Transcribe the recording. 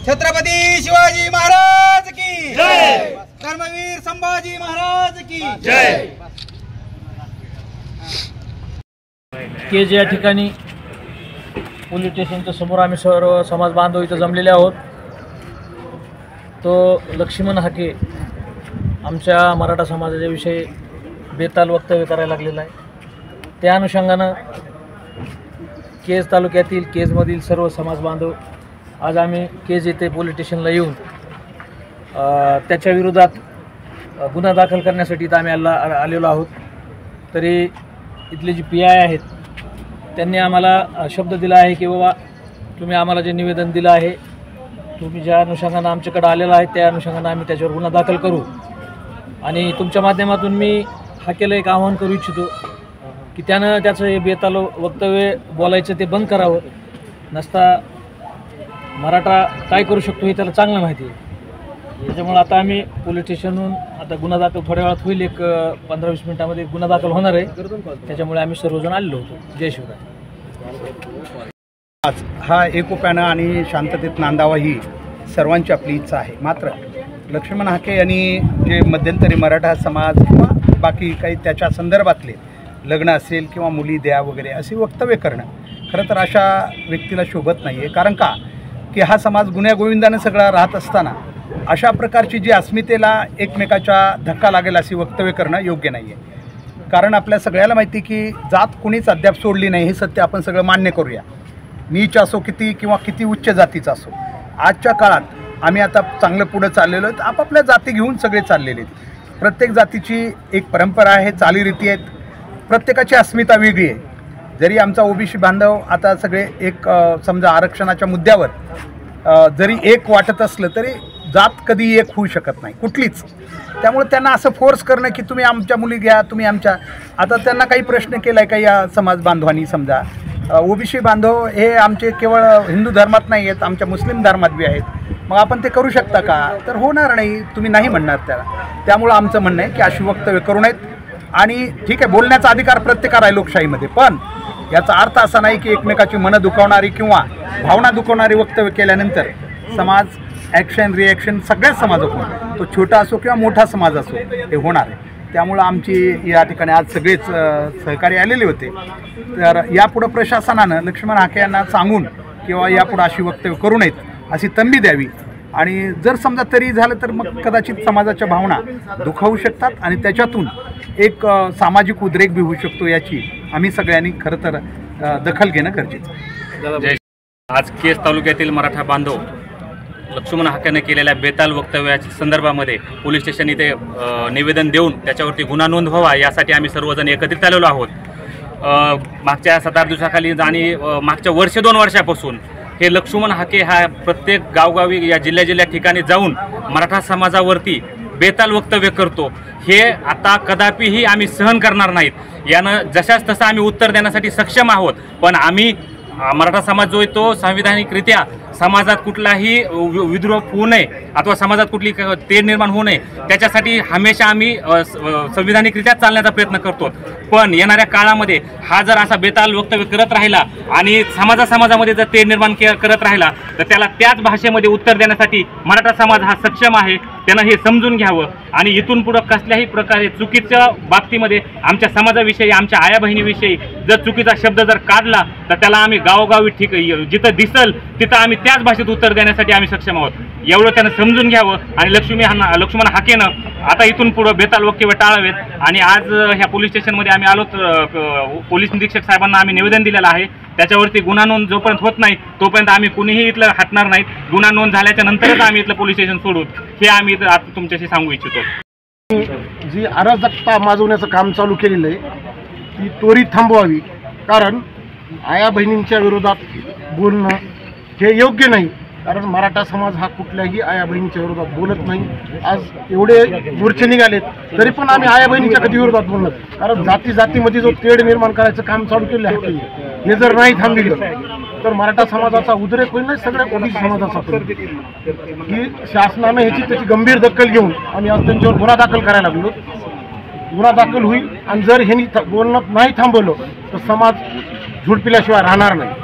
छत्रपती शिवाजी महाराज की जय, धर्मवीर संभाजी महाराज की जय। केज या ठिकाणी पोलीस स्टेशनच्या समोर आम्ही सर्व समाज बांधव इथं जमलेले आहोत। तो लक्ष्मण हाके आमच्या मराठा समाजाविषयी बेताल वक्तव्य करायला लागलेला आहे। त्या अनुषंगानं केज तालुक्यातील केजमधील सर्व समाज बांधव आज आम्ही केज येथे पोलीस स्टेशनला येऊन त्याच्या विरोधात गुन्हा दाखल करण्यासाठी इथं आम्ही आलेलो आहोत। तरी इथले जे PI आहेत त्यांनी आम्हाला शब्द दिला आहे की बाबा तुम्ही आम्हाला जे निवेदन दिलं आहे, तुम्ही ज्या अनुषंगानं आमच्याकडे आलेला आहे त्या अनुषंगानं आम्ही त्याच्यावर गुन्हा दाखल करू। आणि तुमच्या माध्यमातून मी हाकेला एक आवाहन करू इच्छितो की त्यानं त्याचं हे बेताल वक्तव्य बोलायचं ते बंद करावं। नसता मराठा काय करू शकतो हे त्याला चांगलं माहिती आहे। त्याच्यामुळे आता आम्ही पोलीस स्टेशनहून आता गुन्हा दाखल थोड्या वेळात होईल, एक 15-20 मिनिटामध्ये गुन्हा दाखल होणार आहे। त्याच्यामुळे आम्ही सर्वजण आलेलो होतो। जय शिवराय। आज हा एकोप्यानं आणि शांततेत नांदावा ही सर्वांची आपली इच्छा आहे। मात्र लक्ष्मण हाके यांनी जे मध्यंतरी मराठा समाज किंवा बाकी काही त्याच्या संदर्भातले लग्न असेल किंवा मुली द्या वगैरे अशी वक्तव्य करणं खरं तर अशा व्यक्तीला शोभत नाही आहे। कारण का की हा समाज गुण्यागोविंदाने सगळा राहत असताना अशा प्रकारची जी अस्मितेला एकमेकाच्या धक्का लागेल अशी वक्तव्य करणं योग्य नाही आहे। कारण आपल्या सगळ्याला माहिती की जात कुणीच अद्याप सोडली नाही, हे सत्य आपण सगळं मान्य करूया। नीच असो किती किंवा किती उच्च जातीचा असो, आजच्या काळात आम्ही आता चांगलं पुढं चाललेलो आहेत। आपापल्या जाती घेऊन सगळे चाललेले आहेत। प्रत्येक जातीची एक परंपरा आहे, चालीरीती आहेत, प्रत्येकाची अस्मिता वेगळी आहे। जरी आमचा OBC बांधव आता सगळे एक समजा आरक्षणाच्या मुद्द्यावर जरी एक वाटत असलं तरी जात कधी एक होऊ शकत नाही कुठलीच। त्यामुळे त्यांना असं फोर्स करणं की तुम्ही आमच्या मुली घ्या, तुम्ही आमच्या, आता त्यांना काही प्रश्न केला आहे का या समाज बांधवांनी? समजा OBC बांधव हे आमचे केवळ हिंदू धर्मात नाही आहेत, आमच्या मुस्लिम धर्मात बी आहेत। मग आपण ते करू शकता का? तर होणार नाही, तुम्ही नाही म्हणणार त्याला। त्यामुळं आमचं म्हणणं आहे की अशी वक्तव्य करू नयेत। आणि ठीक आहे, बोलण्याचा अधिकार प्रत्येकाला आहे लोकशाहीमध्ये, पण याचा अर्थ असा नाही की एकमेकाची मनं दुखावणारी किंवा भावना दुखवणारी वक्तव्य केल्यानंतर समाज ॲक्शन रिॲक्शन सगळ्याच समाजातून, तो छोटा असो किंवा मोठा समाज असो, हे होणार आहे। त्यामुळं आमची या ठिकाणी आज सगळेच सहकारी आलेले होते। तर यापुढं प्रशासनानं लक्ष्मण हाके यांना सांगून किंवा यापुढं अशी वक्तव्य करू नयेत अशी तंबी द्यावी। आणि जर समजा तरी झालं तर मग कदाचित समाजाच्या भावना दुखावू शकतात आणि त्याच्यातून एक सामाजिक उद्रेक बी होऊ शकतो, याची आम्ही सगळ्यांनी खरं तर दखल घेणं गरजेचं आहे। आज केज तालुक्यातील मराठा बांधव लक्ष्मण हाकेने केलेल्या बेताल वक्तव्याच्या संदर्भामध्ये पोलीस स्टेशन इथे निवेदन देऊन त्याच्यावरती गुन्हा नोंद व्हावा यासाठी आम्ही सर्वजण एकत्रित आलेलो आहोत। मागच्या 7-8 दिवसाखाली आणि मागच्या 1-2 वर्षापासून हे लक्ष्मण हाके हा प्रत्येक गावगावी या जिल्ह्या ठिकाणी जाऊन मराठा समाजावरती बेताल वक्तव्य करतो। हे आता कदापिही आम्ही सहन करणार नाहीत। यानं जशाच तसं आम्ही उत्तर देण्यासाठी सक्षम आहोत, पण आम्ही मराठा समाज जो आहे तो संविधानिकरित्या समाजात कुठलाही विद्रोह होऊ नये अथवा समाजात कुठली तेढ निर्माण होऊ नये त्याच्यासाठी हमेशा आम्ही संविधानिकरित्या चालण्याचा प्रयत्न करतो। पण येणाऱ्या काळामध्ये हा जर असा बेताल वक्तव्य करत राहिला आणि समाजामध्ये जर तेढ निर्माण करत राहिला तर त्याला त्याच भाषेमध्ये उत्तर देण्यासाठी मराठा समाज हा सक्षम आहे। त्यानं हे समजून घ्यावं आणि इथून पुढं कसल्याही प्रकारे चुकीच्या बाबतीमध्ये आमच्या समाजाविषयी, आमच्या आया बहिणीविषयी जर चुकीचा शब्द जर काढला तर त्याला आम्ही गावोगावी जिथं दिसल तिथं आम्ही त्याच भाषेत उत्तर देण्यासाठी आम्ही सक्षम आहोत। एवढं त्यानं समजून घ्यावं आणि लक्ष्मण हाकेनं आता इथून पुढं बेताल वक्तव्य टाळावेत। आणि आज ह्या पोलीस स्टेशनमध्ये आम्ही आलो, पोलीस निरीक्षक साहेबांना आम्ही निवेदन दिलेलं आहे। त्याच्यावरती गुन्हा नोंद जोपर्यंत होत नाही तोपर्यंत आम्ही कुणीही इथलं हटणार नाहीत। गुन्हा नोंद झाल्याच्या नंतरच आम्ही इथलं पोलीस स्टेशन सोडू, हे आम्ही आता तुमच्याशी सांगू इच्छितो। जी अराजकता माजवण्याचं काम चालू केलेलं आहे ती त्वरित थांबवावी। कारण आया बहिणींच्या विरोधात बोलणं हे योग्य नाही। कारण मराठा समाज हा कुठल्याही आया बहिणीच्या विरोधात बोलत नाही। आज एवढे मोर्चे निघालेत तरी पण आम्ही आया बहिणीच्या कधी विरोधात बोलणार, कारण जातीमध्ये जो तेढ निर्माण करायचं काम चालू केलं आहे हे जर नाही थांबविलं तर मराठा समाजाचा उद्रेक होईल, नाही सगळ्या OBC समाजाचा की शासनानं ह्याची त्याची गंभीर दखल घेऊन आम्ही आज त्यांच्यावर गुन्हा दाखल करायला लागलो। गुन्हा दाखल होईल आणि जर ह्यांनी बोलणं नाही थांबवलं तर समाज झुडपिल्याशिवाय राहणार नाही।